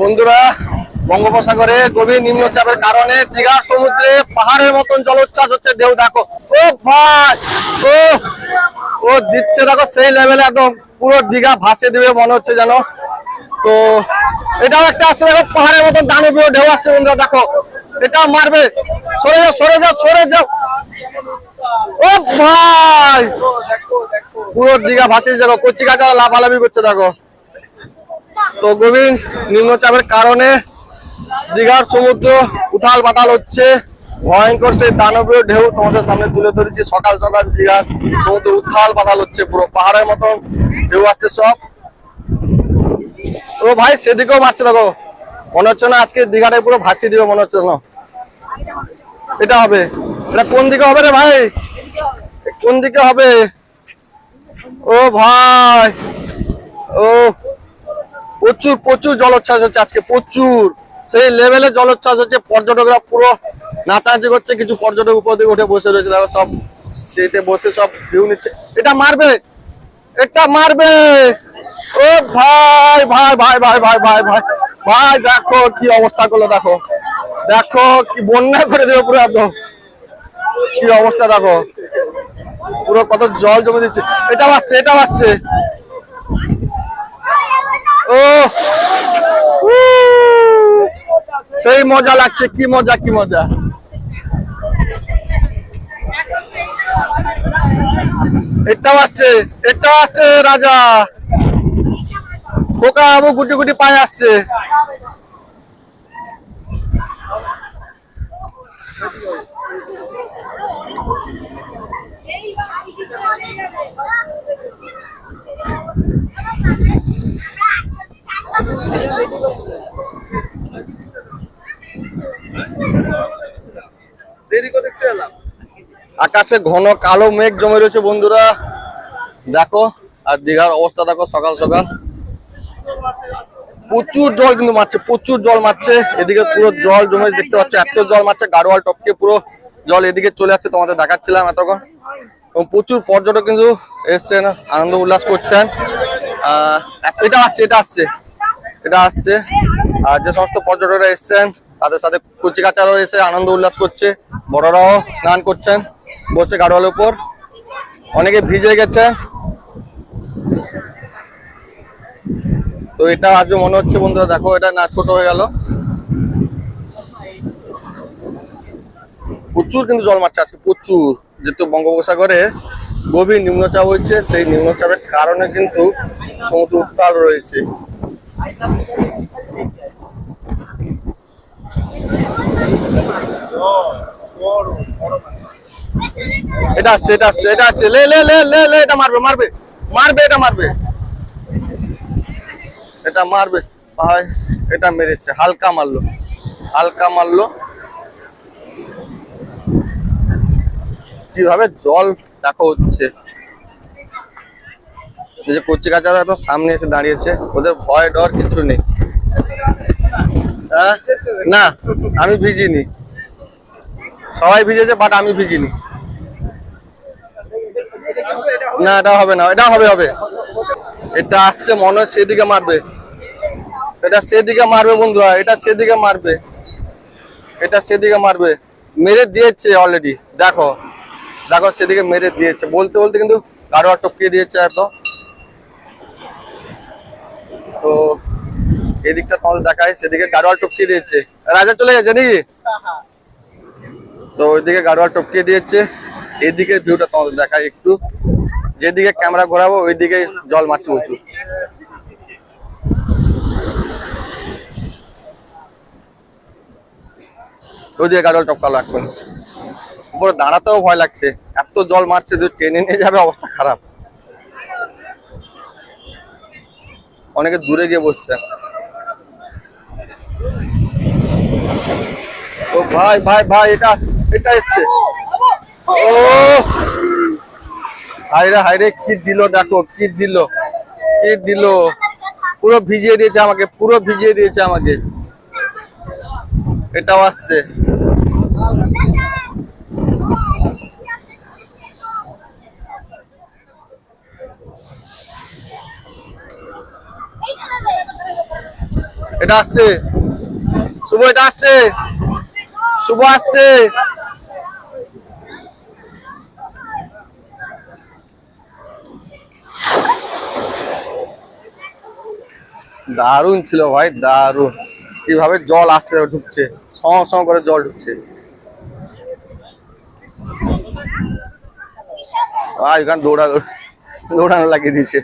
বন্ধুরা, বঙ্গোপসাগরে গভীর নিম্নচাপের কারণে দীঘার সমুদ্রে পাহাড়ের মতন জলোচ্ছ্বাস হচ্ছে। ঢেউ দেখো, ও ভাই, ও ও দিচ্ছে দেখো, সেই লেভেলে একদম পুরো দীঘা ভাসিয়ে দেবে মনে হচ্ছে যেন। তো এটাও একটা আসছে দেখো, পাহাড়ের মতন দানবীয় ঢেউ আসছে বন্ধুরা, দেখো এটা মারবে। সরে যাও, সরে যাও, সরে যাও। ও ভাই, পুরো দীঘা ভাসিয়ে যাবো, কচি কাঁচা লাফালাফি করছে দেখো। তো গভীর নিম্নচাপের কারণে দীঘার সমুদ্র উথাল পাতাল হচ্ছে। ভয়ঙ্কর সেই দানবীয় ঢেউ তোমাদের সামনে তুলে ধরেছি। সকাল সকাল দীঘার সমুদ্র উথাল পাতাল হচ্ছে, পুরো পাহাড়ের মতন ঢেউ আসছে সব। ও ভাই, সেদিকেও মারছে দেখো, মনে হচ্ছে না আজকে দীঘাটাই পুরো ভাসিয়ে দিবে মনে হচ্ছে না। এটা হবে, এটা কোন দিকে হবে রে ভাই, কোন দিকে হবে? ও ভাই, ও প্রচুর প্রচুর জলোচ্ছ্বাস হচ্ছে আজকে, প্রচুর সেই লেভেলে জলোচ্ছ্বাস হচ্ছে। পর্যটকরা পুরো নাচানাচি করছে, কিছু পর্যটক উপর দিকে উঠে বসে রয়েছে দেখো, সব সিটে বসে সব ভিউ নিচ্ছে। এটা মারবে, এটা মারবে। ও ভাই ভাই ভাই ভাই ভাই ভাই ভাই ভাই, দেখো কি অবস্থা করলো, দেখো দেখো কি বন্যা করে দেবে পুরো, একদম কি অবস্থা দেখো, পুরো কত জল জমে দিচ্ছে। এটা আসছে, এটা আসছে। ও সেই মজা লাগছে, কি মজা, কি মজা। এটাও আসছে, এটাও আসছে রাজা, খোকা বাবু গুটি গুটি পায়ে আসছে। আকাশে ঘন কালো মেঘ জমে রয়েছে বন্ধুরা, দেখো। আর দীঘার অবস্থা দেখো, সকাল সকাল প্রচুর জল কিন্তু মারছে, প্রচুর জল মারছে। এদিকে পুরো জল জমে দেখতে পাচ্ছ, এত জল মারছে, গাড়োয়াল টপকে পুরো জল এদিকে চলে আসছে, তোমাদের দেখাচ্ছিলাম এতক্ষণ। এবং প্রচুর পর্যটক কিন্তু এসছেন, আনন্দ উল্লাস করছেন। এটা আসছে, এটা আসছে, এটা আসছে। আর যে সমস্ত পর্যটকরা এসছেন তাদের সাথে কচি কাচারাও এসে আনন্দ উল্লাস করছে, বড়রাও স্নান করছেন বসে গাড়োয়ালের উপর, অনেকে ভিজে গেছে। তো এটা আসবে মনে হচ্ছে বন্ধুরা, দেখো এটা না ছোট হয়ে গেল, প্রচুর কিন্তু জল মারছে আজকে, প্রচুর। যেহেতু বঙ্গোপসাগরে গভীর নিম্নচাপ হয়েছে, সেই নিম্নচাপের কারণে কিন্তু সমুদ্র উত্তাল রয়েছে। এটা আসছে, এটা আসছে, এটা আসছে, লে লে লে লে লে, এটা মারবে, মারবে, মারবে, এটা মারবে, এটা মারবে ভাই। এটা মেরেছে, হালকা মারলো, হালকা মারলো। কিভাবে জল দেখো হচ্ছে, যে কচি কাচারা তো সামনে এসে দাঁড়িয়েছে, ওদের ভয় ডর কিছু নেই। না, আমি ভিজিনি, সবাই ভিজেছে বাট আমি ভিজিনি। না, এটা হবে না, এটা হবে, হবে। এটা আসছে মনে হয় সেদিকে মারবে, এটা সেদিকে মারবে বন্ধুরা, এটা সেদিকে মারবে, এটা সেদিকে মারবে। মেরে দিয়েছে অলরেডি, দেখো দেখো, সেদিকে মেরে দিয়েছে, বলতে বলতে কিন্তু গাড়োয়া টপকিয়ে দিয়েছে এত। তো এদিকটা তোমাদের দেখায়, সেদিকে গাড়োয়াল টপকিয়ে দিয়েছে, রাজা চলে গেছে নাকি? তো ওইদিকে গাড়োয়াল টপকিয়ে দিয়েছে। এদিকে ভিউটা তোমাদের দেখায় একটু, যেদিকে ক্যামেরা ঘোরাবো ওইদিকে জল মারছে প্রচুর। ওইদিকে গাড়োয়াল টপকালো, এখন উপরে দাঁড়াতেও ভয় লাগছে, এত জল মারছে, যদি টেনে নিয়ে যাবে অবস্থা খারাপ। অনেকে দূরে গিয়ে বসছে। ও ভাই ভাই ভাই, এটা এটা এসছে। ও হায়রে হায়রে, কি দিল দেখো, কি দিল, কি দিল, পুরো ভিজিয়ে দিয়েছে আমাকে, পুরো ভিজিয়ে দিয়েছে আমাকে। এটাও আসছে, এটা আসছে, শুভ এটা আসছে, শুভ আসছে। দারুণ ছিল ভাই, দারুণ। কিভাবে জল আসছে ঢুকছে, সঙ্গ করে জল ঢুকছে। এখানে দৌড়ানো লাগিয়ে দিয়েছে।